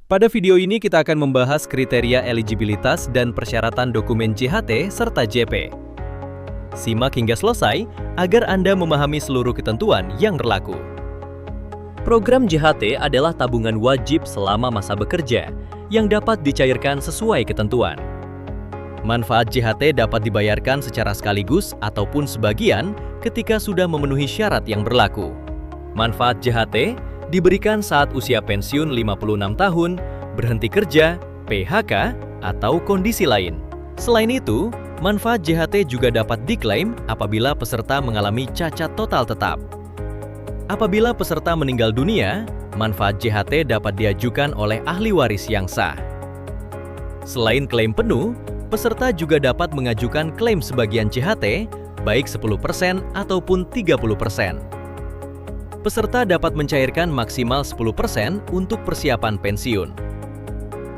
Pada video ini kita akan membahas kriteria eligibilitas dan persyaratan dokumen JHT serta JP. Simak hingga selesai agar Anda memahami seluruh ketentuan yang berlaku. Program JHT adalah tabungan wajib selama masa bekerja yang dapat dicairkan sesuai ketentuan. Manfaat JHT dapat dibayarkan secara sekaligus ataupun sebagian ketika sudah memenuhi syarat yang berlaku. Manfaat JHT diberikan saat usia pensiun 56 tahun, berhenti kerja, PHK, atau kondisi lain. Selain itu, manfaat JHT juga dapat diklaim apabila peserta mengalami cacat total tetap. Apabila peserta meninggal dunia, manfaat JHT dapat diajukan oleh ahli waris yang sah. Selain klaim penuh, peserta juga dapat mengajukan klaim sebagian JHT, baik 10% ataupun 30%. Peserta dapat mencairkan maksimal 10% untuk persiapan pensiun.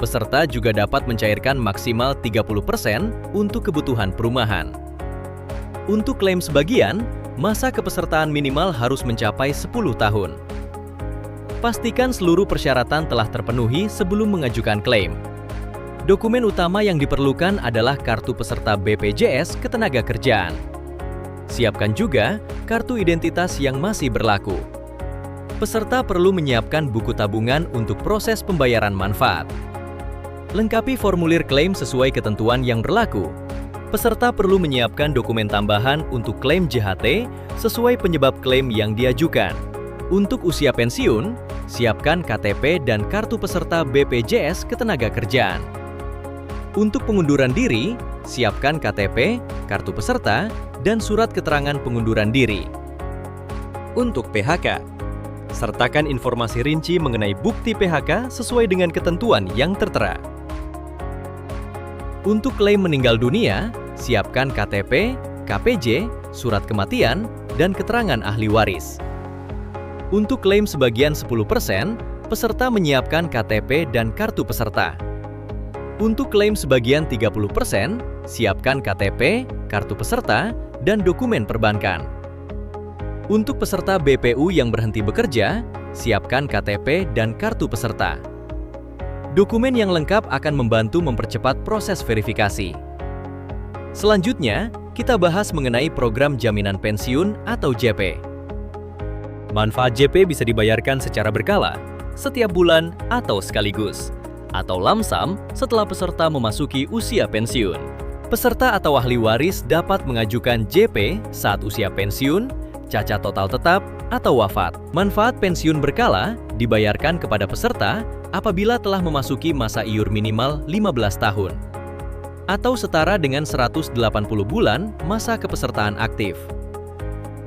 Peserta juga dapat mencairkan maksimal 30% untuk kebutuhan perumahan. Untuk klaim sebagian, masa kepesertaan minimal harus mencapai 10 tahun. Pastikan seluruh persyaratan telah terpenuhi sebelum mengajukan klaim. Dokumen utama yang diperlukan adalah kartu peserta BPJS Ketenagakerjaan. Siapkan juga kartu identitas yang masih berlaku. Peserta perlu menyiapkan buku tabungan untuk proses pembayaran manfaat. Lengkapi formulir klaim sesuai ketentuan yang berlaku. Peserta perlu menyiapkan dokumen tambahan untuk klaim JHT sesuai penyebab klaim yang diajukan. Untuk usia pensiun, siapkan KTP dan kartu peserta BPJS Ketenagakerjaan. Untuk pengunduran diri, siapkan KTP, kartu peserta, dan surat keterangan pengunduran diri. Untuk PHK, sertakan informasi rinci mengenai bukti PHK sesuai dengan ketentuan yang tertera. Untuk klaim meninggal dunia, siapkan KTP, KPJ, surat kematian, dan keterangan ahli waris. Untuk klaim sebagian 10%, peserta menyiapkan KTP dan kartu peserta. Untuk klaim sebagian 30%, siapkan KTP, kartu peserta, dan dokumen perbankan. Untuk peserta BPU yang berhenti bekerja, siapkan KTP dan kartu peserta. Dokumen yang lengkap akan membantu mempercepat proses verifikasi. Selanjutnya, kita bahas mengenai program jaminan pensiun atau JP. Manfaat JP bisa dibayarkan secara berkala, setiap bulan atau sekaligus, atau lamsam setelah peserta memasuki usia pensiun. Peserta atau ahli waris dapat mengajukan JP saat usia pensiun, cacat total tetap, atau wafat. Manfaat pensiun berkala dibayarkan kepada peserta apabila telah memasuki masa iur minimal 15 tahun, atau setara dengan 180 bulan masa kepesertaan aktif.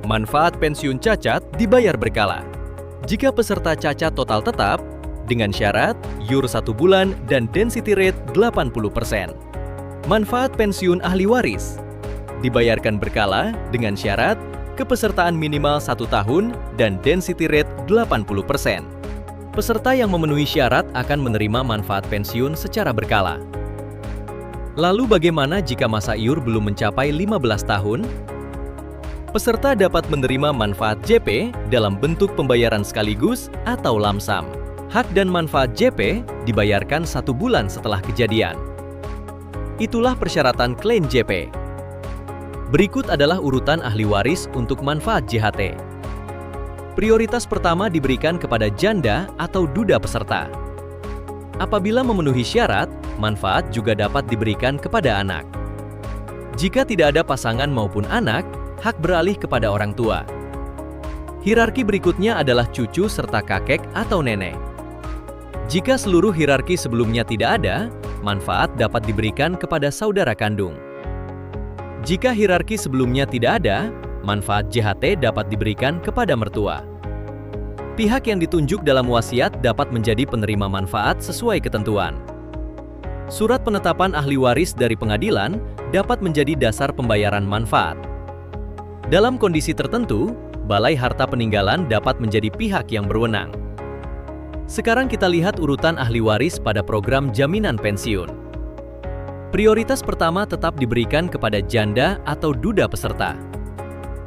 Manfaat pensiun cacat dibayar berkala. Jika peserta cacat total tetap, dengan syarat iur 1 bulan dan density rate 80%. Manfaat pensiun ahli waris dibayarkan berkala dengan syarat kepesertaan minimal 1 tahun dan density rate 80%. Peserta yang memenuhi syarat akan menerima manfaat pensiun secara berkala. Lalu bagaimana jika masa iur belum mencapai 15 tahun? Peserta dapat menerima manfaat JP dalam bentuk pembayaran sekaligus atau lamsam. Hak dan manfaat JP dibayarkan 1 bulan setelah kejadian. Itulah persyaratan klaim JP. Berikut adalah urutan ahli waris untuk manfaat JHT. Prioritas pertama diberikan kepada janda atau duda peserta. Apabila memenuhi syarat, manfaat juga dapat diberikan kepada anak. Jika tidak ada pasangan maupun anak, hak beralih kepada orang tua. Hierarki berikutnya adalah cucu serta kakek atau nenek. Jika seluruh hierarki sebelumnya tidak ada, manfaat dapat diberikan kepada saudara kandung. Jika hierarki sebelumnya tidak ada, manfaat JHT dapat diberikan kepada mertua. Pihak yang ditunjuk dalam wasiat dapat menjadi penerima manfaat sesuai ketentuan. Surat penetapan ahli waris dari pengadilan dapat menjadi dasar pembayaran manfaat. Dalam kondisi tertentu, Balai Harta Peninggalan dapat menjadi pihak yang berwenang. Sekarang kita lihat urutan ahli waris pada program jaminan pensiun. Prioritas pertama tetap diberikan kepada janda atau duda peserta.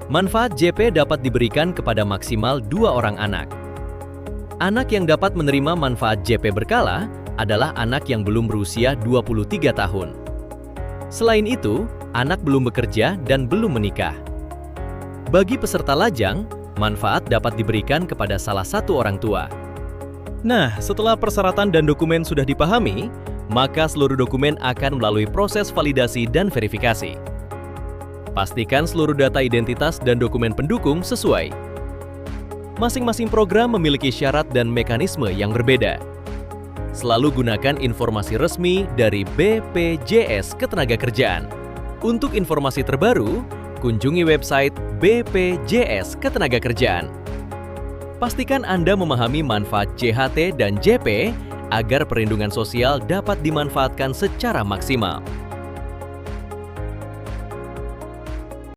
Manfaat JP dapat diberikan kepada maksimal 2 orang anak. Anak yang dapat menerima manfaat JP berkala adalah anak yang belum berusia 23 tahun. Selain itu, anak belum bekerja dan belum menikah. Bagi peserta lajang, manfaat dapat diberikan kepada salah satu orang tua. Nah, setelah persyaratan dan dokumen sudah dipahami, maka seluruh dokumen akan melalui proses validasi dan verifikasi. Pastikan seluruh data identitas dan dokumen pendukung sesuai. Masing-masing program memiliki syarat dan mekanisme yang berbeda. Selalu gunakan informasi resmi dari BPJS Ketenagakerjaan. Untuk informasi terbaru, kunjungi website BPJS Ketenagakerjaan. Pastikan Anda memahami manfaat JHT dan JP agar perlindungan sosial dapat dimanfaatkan secara maksimal.